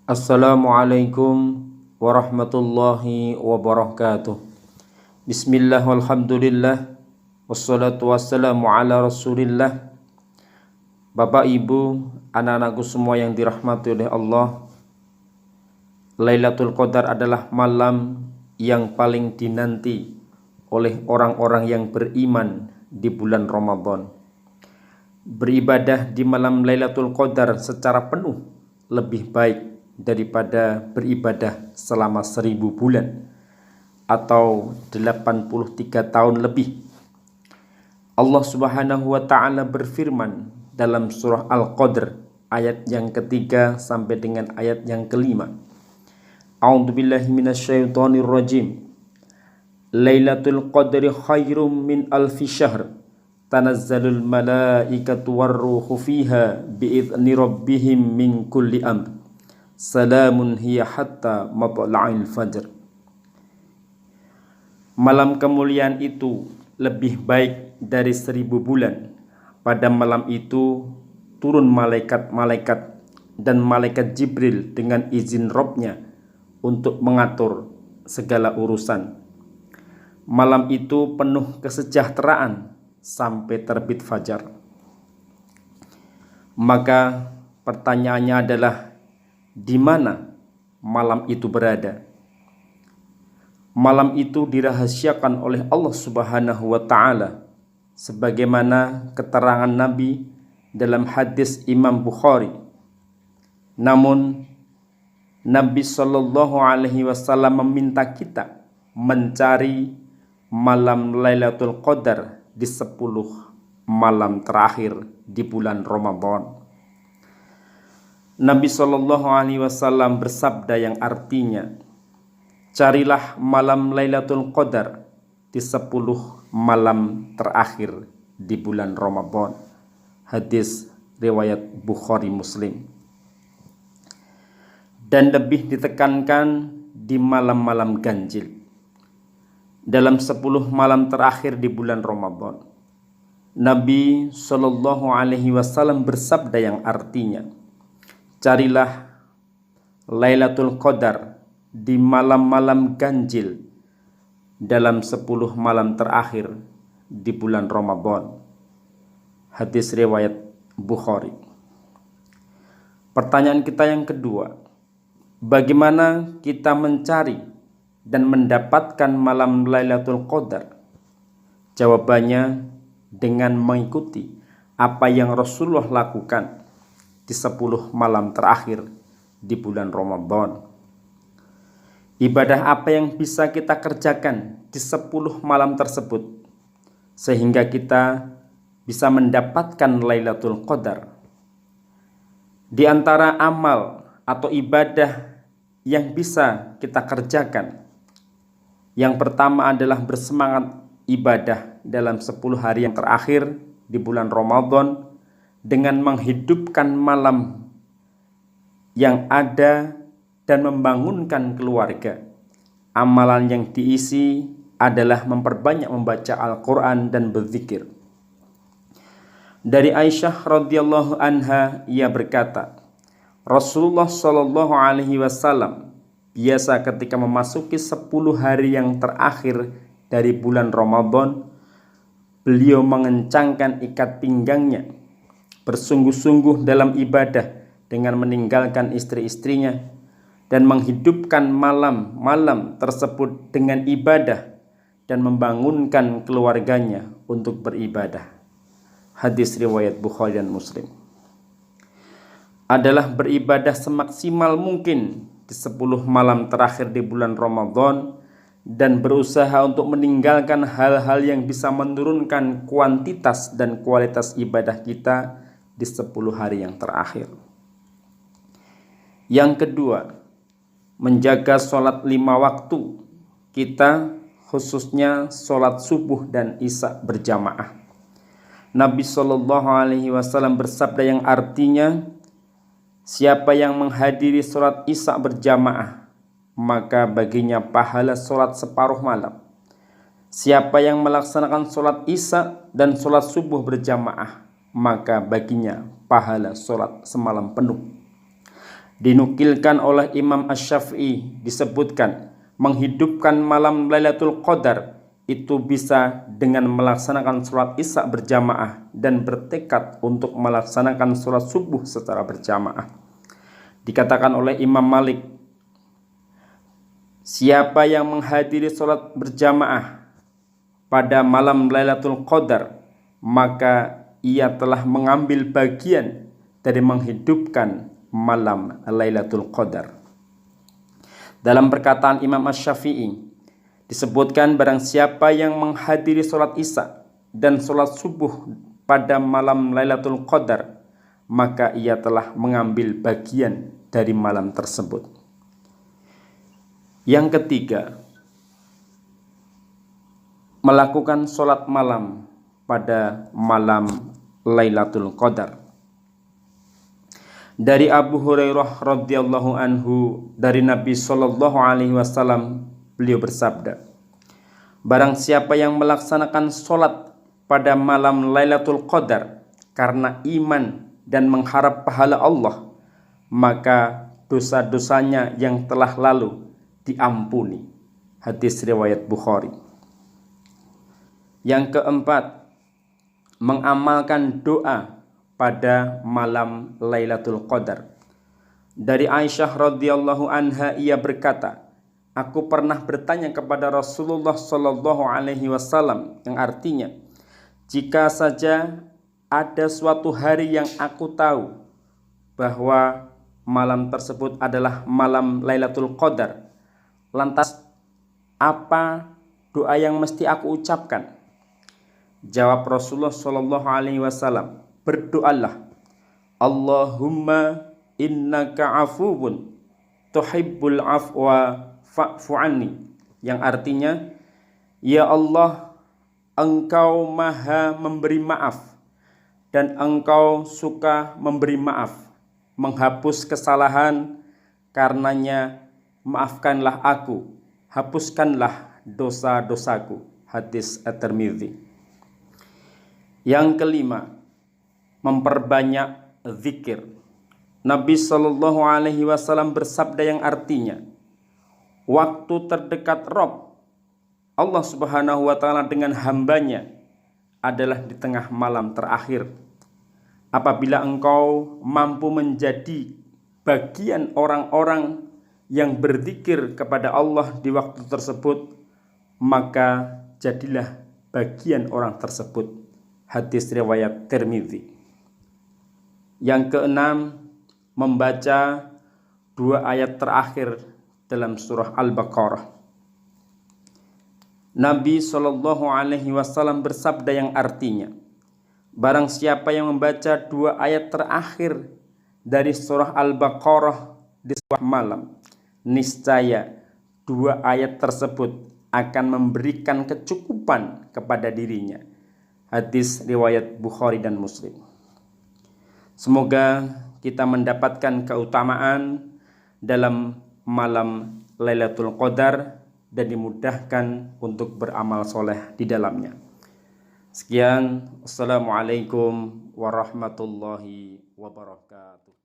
Assalamualaikum warahmatullahi wabarakatuh. Bismillah walhamdulillah wassalatu wassalamu ala rasulillah. Bapak ibu, anak-anakku semua yang dirahmati oleh Allah, Lailatul Qadar adalah malam yang paling dinanti oleh orang-orang yang beriman di bulan Ramadan. Beribadah di malam Lailatul Qadar secara penuh lebih baik daripada beribadah selama 1000 bulan atau 83 tahun lebih. Allah Subhanahu wa taala berfirman dalam surah Al-Qadr ayat yang ketiga sampai dengan ayat yang kelima. A'udzubillahi minasyaitonir rajim. Lailatul Qadri khairum min alfi syahr. Tanazzalul malaikatu warruhu fiha biidzni rabbihim min kulli amr. Salamun hiya hatta matla'il fajr. Malam kemuliaan itu lebih baik dari 1000 bulan. Pada malam itu turun malaikat-malaikat dan malaikat Jibril dengan izin Rabb-Nya untuk mengatur segala urusan. Malam itu penuh kesejahteraan sampai terbit fajar. Maka pertanyaannya adalah, di mana malam itu berada? Malam itu dirahasiakan oleh Allah Subhanahu wa taala sebagaimana keterangan Nabi dalam hadis Imam Bukhari. Namun Nabi Shallallahu alaihi wasallam meminta kita mencari malam Lailatul Qadar di 10 malam terakhir di bulan Ramadan. Nabi Shallallahu alaihi wasallam bersabda yang artinya, carilah malam Lailatul Qadar di 10 malam terakhir di bulan Ramadan. Hadis riwayat Bukhari Muslim. Dan lebih ditekankan di malam-malam ganjil. Dalam 10 malam terakhir di bulan Ramadan, Nabi Shallallahu alaihi wasallam bersabda yang artinya, carilah Lailatul Qadar di malam-malam ganjil dalam 10 malam terakhir di bulan Ramadan. Hadis riwayat Bukhari. Pertanyaan kita yang kedua, bagaimana kita mencari dan mendapatkan malam Lailatul Qadar? Jawabannya dengan mengikuti apa yang Rasulullah lakukan di 10 malam terakhir di bulan Ramadan. Ibadah apa yang bisa kita kerjakan di 10 malam tersebut sehingga kita bisa mendapatkan Lailatul Qadar? Di antara amal atau ibadah yang bisa kita kerjakan, yang pertama adalah bersemangat ibadah dalam 10 hari yang terakhir di bulan Ramadan dengan menghidupkan malam yang ada dan membangunkan keluarga. Amalan yang diisi adalah memperbanyak membaca Al-Quran dan berzikir. Dari Aisyah radhiyallahu anha, ia berkata, Rasulullah Shallallahu alaihi wasallam biasa ketika memasuki 10 hari yang terakhir dari bulan Ramadan, beliau mengencangkan ikat pinggangnya, bersungguh-sungguh dalam ibadah dengan meninggalkan istri-istrinya dan menghidupkan malam-malam tersebut dengan ibadah dan membangunkan keluarganya untuk beribadah. Hadis riwayat Bukhari dan Muslim. Adalah beribadah semaksimal mungkin di 10 malam terakhir di bulan Ramadan dan berusaha untuk meninggalkan hal-hal yang bisa menurunkan kuantitas dan kualitas ibadah kita di 10 hari yang terakhir. Yang kedua, menjaga sholat 5 waktu kita, khususnya sholat subuh dan isya berjamaah. Nabi Shallallahu alaihi wasallam bersabda yang artinya, siapa yang menghadiri sholat isya berjamaah, maka baginya pahala sholat separuh malam. Siapa yang melaksanakan sholat isya dan sholat subuh berjamaah, maka baginya pahala sholat semalam penuh. Dinukilkan oleh Imam Asy-Syafi'i disebutkan menghidupkan malam Lailatul Qadar itu bisa dengan melaksanakan sholat isya berjamaah dan bertekad untuk melaksanakan sholat subuh secara berjamaah. Dikatakan oleh Imam Malik, siapa yang menghadiri sholat berjamaah pada malam Lailatul Qadar, maka ia telah mengambil bagian dari menghidupkan malam Lailatul Qadar. Dalam perkataan Imam Asy-Syafi'i disebutkan, barang siapa yang menghadiri sholat isya dan sholat subuh pada malam Lailatul Qadar, maka ia telah mengambil bagian dari malam tersebut. Yang ketiga, melakukan sholat malam pada malam Lailatul Qadar. Dari Abu Hurairah radhiyallahu anhu, dari Nabi sallallahu alaihi wasallam, beliau bersabda, barang siapa yang melaksanakan sholat pada malam Lailatul Qadar karena iman dan mengharap pahala Allah, maka dosa-dosanya yang telah lalu diampuni. Hadis riwayat Bukhari. Yang keempat, mengamalkan doa pada malam Lailatul Qadar. Dari Aisyah radhiyallahu anha, ia berkata, aku pernah bertanya kepada Rasulullah sallallahu alaihi wasallam, yang artinya, jika saja ada suatu hari yang aku tahu bahwa malam tersebut adalah malam Lailatul Qadar, lantas apa doa yang mesti aku ucapkan? Jawab Rasulullah sallallahu alaihi wasallam, berdoalah, Allahumma innaka afuwun tuhibbul afwa fa'fu anni, yang artinya, ya Allah, engkau maha memberi maaf dan engkau suka memberi maaf, menghapus kesalahan, karenanya maafkanlah aku, hapuskanlah dosa-dosaku. Hadis At-Tirmidzi. Yang kelima, memperbanyak zikir. Nabi sallallahu alaihi wasallam bersabda yang artinya, waktu terdekat Rabb Allah subhanahu wa ta'ala dengan hambanya adalah di tengah malam terakhir. Apabila engkau mampu menjadi bagian orang-orang yang berzikir kepada Allah di waktu tersebut, maka jadilah bagian orang tersebut. Hadis riwayat Tirmidzi. Yang keenam, membaca 2 ayat terakhir dalam surah Al-Baqarah. Nabi sallallahu alaihi wasallam bersabda yang artinya, barang siapa yang membaca 2 ayat terakhir dari surah Al-Baqarah di sebuah malam, niscaya 2 ayat tersebut akan memberikan kecukupan kepada dirinya. Hadis riwayat Bukhari dan Muslim. Semoga kita mendapatkan keutamaan dalam malam Lailatul Qadar dan dimudahkan untuk beramal soleh di dalamnya. Sekian, Assalamualaikum warahmatullahi wabarakatuh.